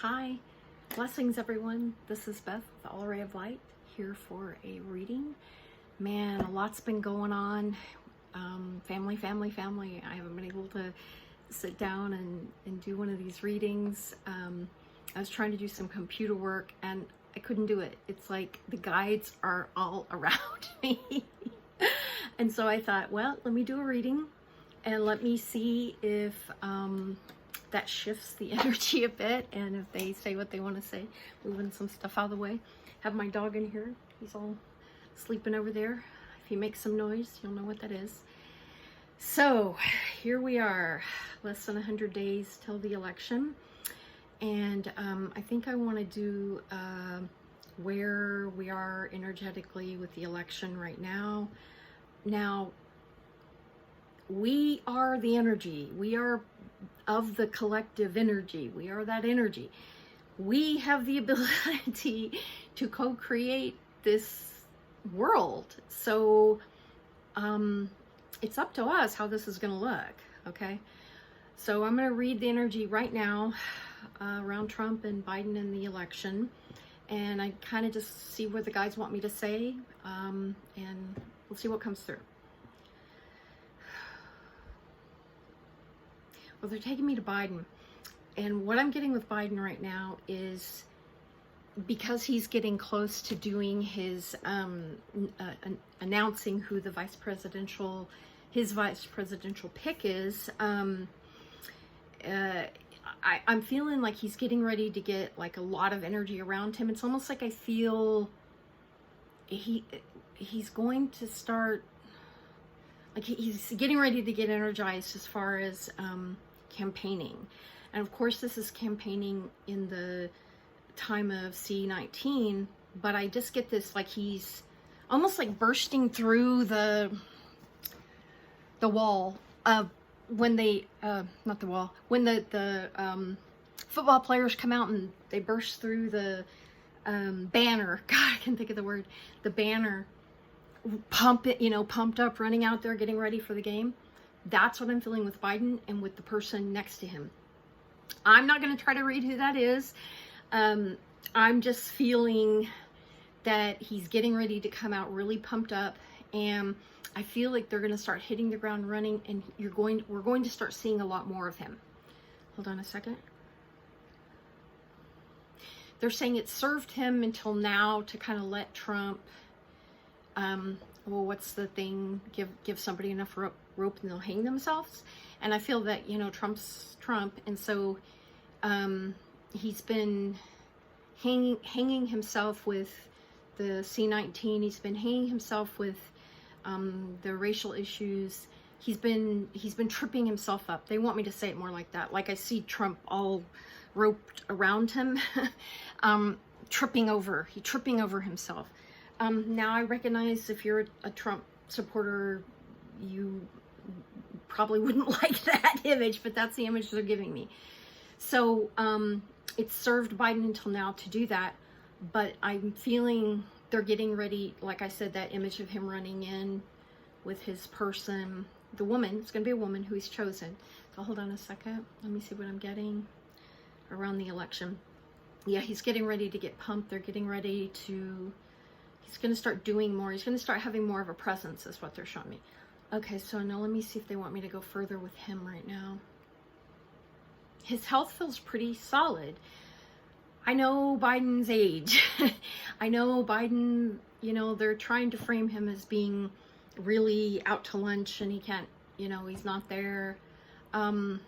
Hi, blessings everyone. This is Beth with All Ray of Light here for a reading. Man, a lot's been going on. Family. I haven't been able to sit down and do one of these readings. I was trying to do some computer work and I couldn't do it. It's like the guides are all around me. And so I thought, well, let me do a reading and let me see if that shifts the energy a bit, and if they say what they want to say, moving some stuff out of the way. Have my dog in here. He's all sleeping over there. If he makes some noise, you'll know what that is. So here we are, less than 100 days till the election, and I think I want to do where we are energetically with the election right now. Now, we are the energy. We are of the collective energy. We are that energy. We have the ability to co-create this world. So it's up to us how this is going to look. Okay. So I'm going to read the energy right now around Trump and Biden in the election. And I kind of just see what the guys want me to say. And we'll see what comes through. Well, they're taking me to Biden, and what I'm getting with Biden right now is, because he's getting close to doing his announcing who the his vice presidential pick is. I'm feeling like he's getting ready to get like a lot of energy around him. It's almost like I feel he's going to start, like he's getting ready to get energized as far as campaigning. And of course this is campaigning in the time of C19, but I just get this, like he's almost like bursting through the wall of when they not the wall, when the football players come out and they burst through the banner. God, I can think of the word, the banner, pumped up, running out there, getting ready for the game. That's what I'm feeling with Biden and with the person next to him. I'm not going to try to read who that is. I'm just feeling that he's getting ready to come out really pumped up, and I feel like they're going to start hitting the ground running, and we're going to start seeing a lot more of him. Hold on a second. They're saying it served him until now to kind of let Trump, well, what's the thing? Give somebody enough rope and they'll hang themselves. And I feel that, Trump's Trump. And so he's been hanging himself with the C19. He's been hanging himself with the racial issues. He's been tripping himself up. They want me to say it more like that. Like I see Trump all roped around him, tripping over himself. Now I recognize if you're a Trump supporter, you probably wouldn't like that image, but that's the image they're giving me. So it served Biden until now to do that, but I'm feeling they're getting ready, like I said, that image of him running in with his person, the woman, it's going to be a woman who he's chosen. So hold on a second, let me see what I'm getting around the election. Yeah, he's getting ready to get pumped. They're getting ready to, he's going to start doing more. He's going to start having more of a presence, is what they're showing me. Okay, so now let me see if they want me to go further with him right now. His health feels pretty solid. I know Biden's age. I know Biden, they're trying to frame him as being really out to lunch and he can't, he's not there. They're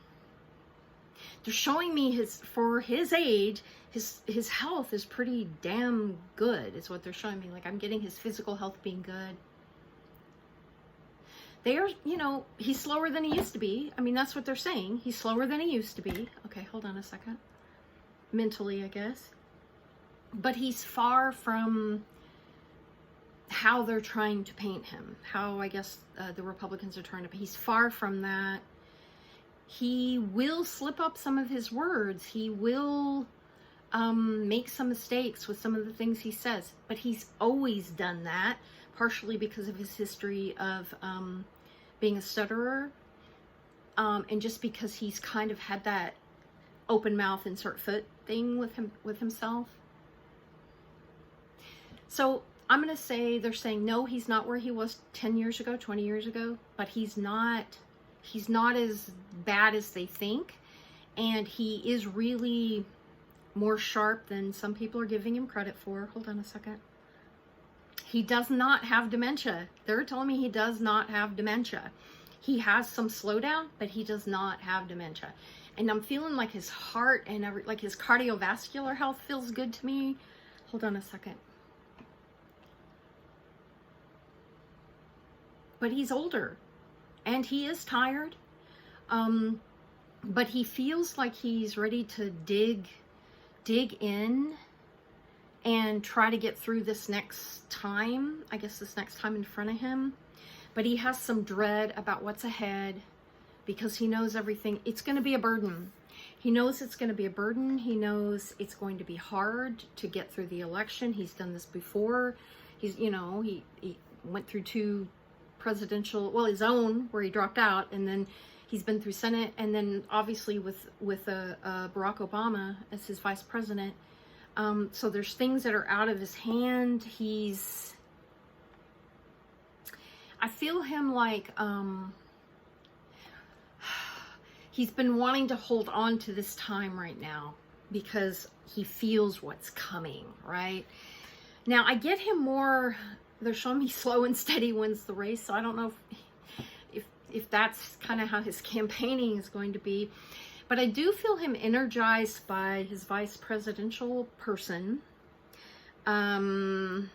showing me for his age, his health is pretty damn good, is what they're showing me. Like I'm getting his physical health being good. They are, he's slower than he used to be. I mean, that's what they're saying. He's slower than he used to be. Okay, hold on a second. Mentally, I guess. But he's far from how they're trying to paint him. How, I guess, the Republicans are trying to paint. He's far from that. He will slip up some of his words. He will make some mistakes with some of the things he says. But he's always done that, partially because of his history of being a stutterer. And just because he's kind of had that open mouth, insert foot thing with himself. So I'm going to say they're saying, no, he's not where he was 10 years ago, 20 years ago, but he's not as bad as they think. And he is really more sharp than some people are giving him credit for. Hold on a second. He does not have dementia. They're telling me he does not have dementia. He has some slowdown, but he does not have dementia. And I'm feeling like his heart and like his cardiovascular health feels good to me. Hold on a second. But he's older and he is tired. But he feels like he's ready to dig in and try to get through this next time. I guess this next time in front of him. But he has some dread about what's ahead because he knows everything. It's going to be a burden. He knows it's going to be a burden. He knows it's going to be hard to get through the election. He's done this before. He's, you know, he went through 2 presidential, well, his own, where he dropped out, and then he's been through Senate, and then obviously with Barack Obama as his vice president. So there's things that are out of his hand. I feel him like, he's been wanting to hold on to this time right now because he feels what's coming, right? Now, I get him more, they're showing me slow and steady wins the race, so I don't know if that's kind of how his campaigning is going to be. But I do feel him energized by his vice presidential person. And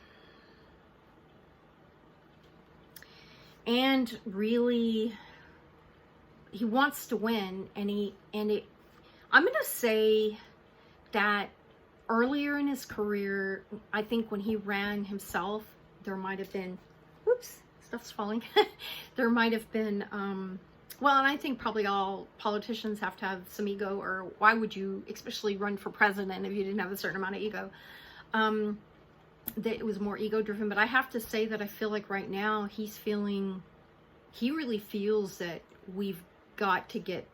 really, he wants to win, I'm going to say that earlier in his career, I think when he ran himself, there might have been, whoops, stuff's falling. There might have been, well, and I think probably all politicians have to have some ego, or why would you especially run for president if you didn't have a certain amount of ego? That it was more ego driven. But I have to say that I feel like right now he really feels that we've got to get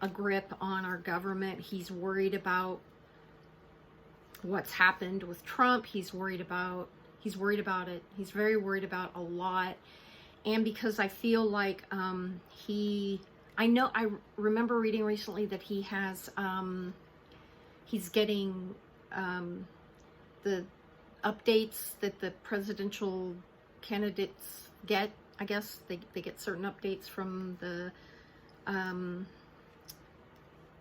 a grip on our government. He's worried about what's happened with Trump. He's worried about it. He's very worried about a lot. And because I feel like I remember reading recently that he has he's getting the updates that the presidential candidates get. I guess they get certain updates from the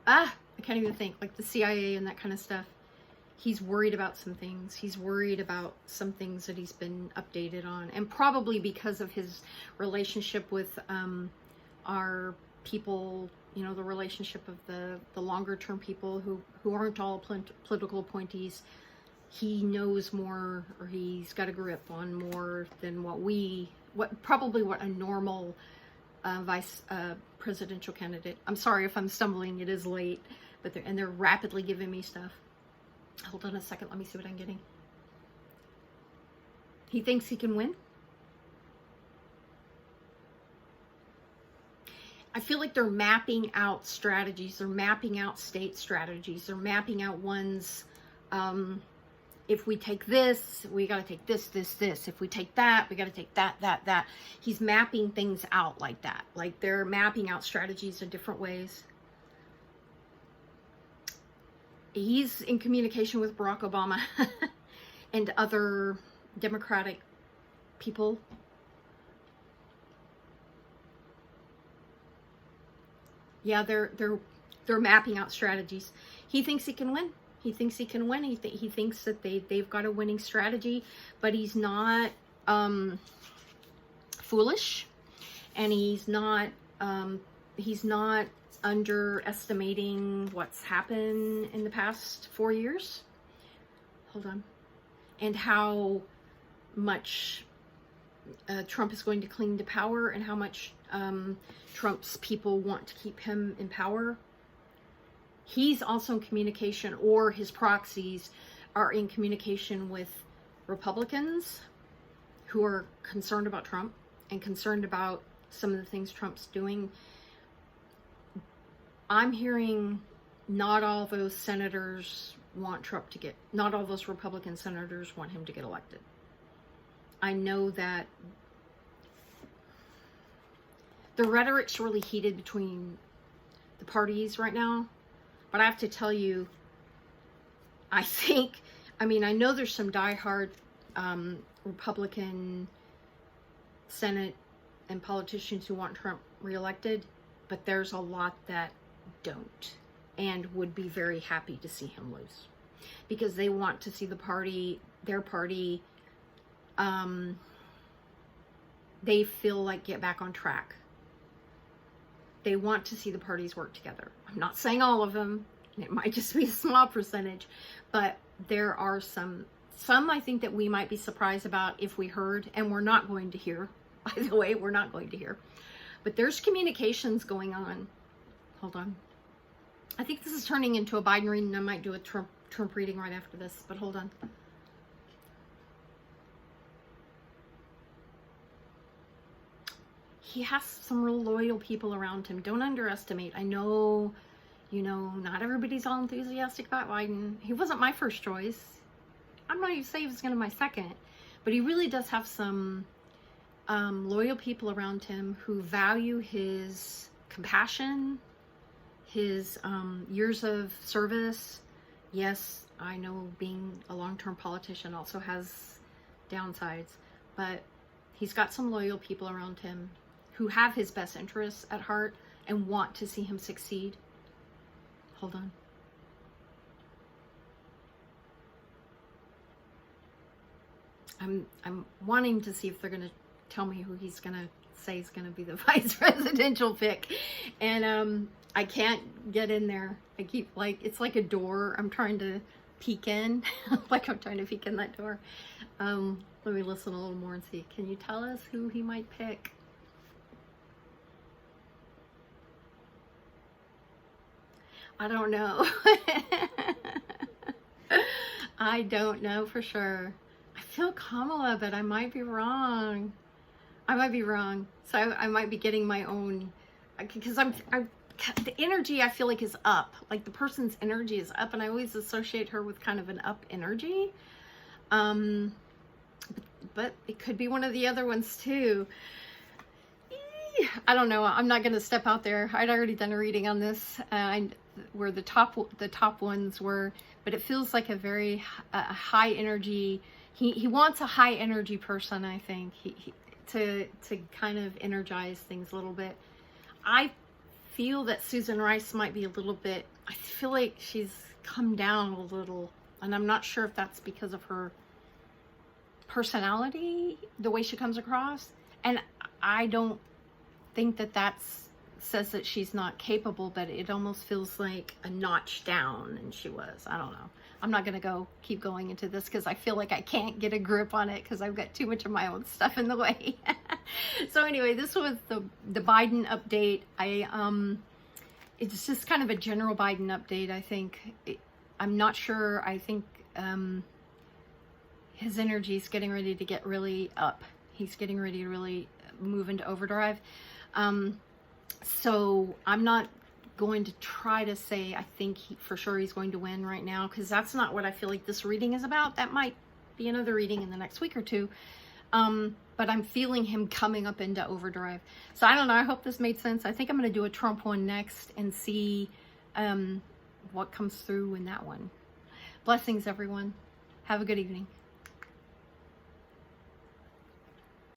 I can't even think, like the CIA and that kind of stuff. He's worried about some things. He's worried about some things that he's been updated on. And probably because of his relationship with our people, you know, the relationship of the longer term people who aren't all political appointees. He knows more, or he's got a grip on more than what a normal vice presidential candidate. I'm sorry if I'm stumbling. It is late, but they're rapidly giving me stuff. Hold on a second. Let me see what I'm getting. He thinks he can win. I feel like they're mapping out strategies. They're mapping out state strategies. They're mapping out ones. If we take this, we got to take this. If we take that, we got to take that. He's mapping things out like that. Like they're mapping out strategies in different ways. He's in communication with Barack Obama and other Democratic people. Yeah, they're mapping out strategies. He thinks he can win. He thinks he can win. He thinks that they've got a winning strategy, but he's not foolish, and he's not underestimating what's happened in the past 4 years. Hold on. And how much Trump is going to cling to power, and how much Trump's people want to keep him in power. He's also in communication, or his proxies are in communication with Republicans who are concerned about Trump and concerned about some of the things Trump's doing. I'm hearing not all those senators want Trump to get, not all those Republican senators want him to get elected. I know that the rhetoric's really heated between the parties right now, but I have to tell you, I know there's some diehard Republican Senate and politicians who want Trump reelected, but there's a lot that don't and would be very happy to see him lose, because they want to see their party, they feel like get back on track. They want to see the parties work together. I'm not saying all of them, it might just be a small percentage, but there are some I think that we might be surprised about if we heard, and we're not going to hear, by the way, we're not going to hear. But there's communications going on. Hold on. I think this is turning into a Biden reading. I might do a Trump reading right after this, but hold on. He has some real loyal people around him. Don't underestimate. I know, not everybody's all enthusiastic about Biden. He wasn't my first choice. I'm not even saying he was going to be my second, but he really does have some loyal people around him who value his compassion, his years of service. Yes, I know being a long-term politician also has downsides, but he's got some loyal people around him who have his best interests at heart and want to see him succeed. Hold on. I'm wanting to see if they're going to tell me who he's going to say is going to be the vice presidential pick. And I can't get in there. I keep it's like a door. I'm trying to peek in. Like I'm trying to peek in that door. Let me listen a little more and see. Can you tell us who he might pick? I don't know. I don't know for sure. I feel Kamala, but I might be wrong. So I might be getting my own, because the energy I feel like is up. Like the person's energy is up, and I always associate her with kind of an up energy. But it could be one of the other ones too. I don't know. I'm not going to step out there. I'd already done a reading on this, where the top ones were, but it feels like a very high energy. He wants a high energy person, I think, to kind of energize things a little bit. I feel that Susan Rice might be a little bit, I feel like she's come down a little, and I'm not sure if that's because of her personality, the way she comes across, and I don't think that says that she's not capable, but it almost feels like a notch down than she was. I don't know. I'm not going to keep going into this because I feel like I can't get a grip on it because I've got too much of my own stuff in the way. So anyway, this was the Biden update. It's just kind of a general Biden update. I think I'm not sure. I think his energy is getting ready to get really up. He's getting ready to really move into overdrive. So I'm not going to try to say I think for sure he's going to win right now, because that's not what I feel like this reading is about. That might be another reading in the next week or two. But I'm feeling him coming up into overdrive. So I don't know. I hope this made sense. I think I'm going to do a Trump one next and see what comes through in that one. Blessings, everyone. Have a good evening.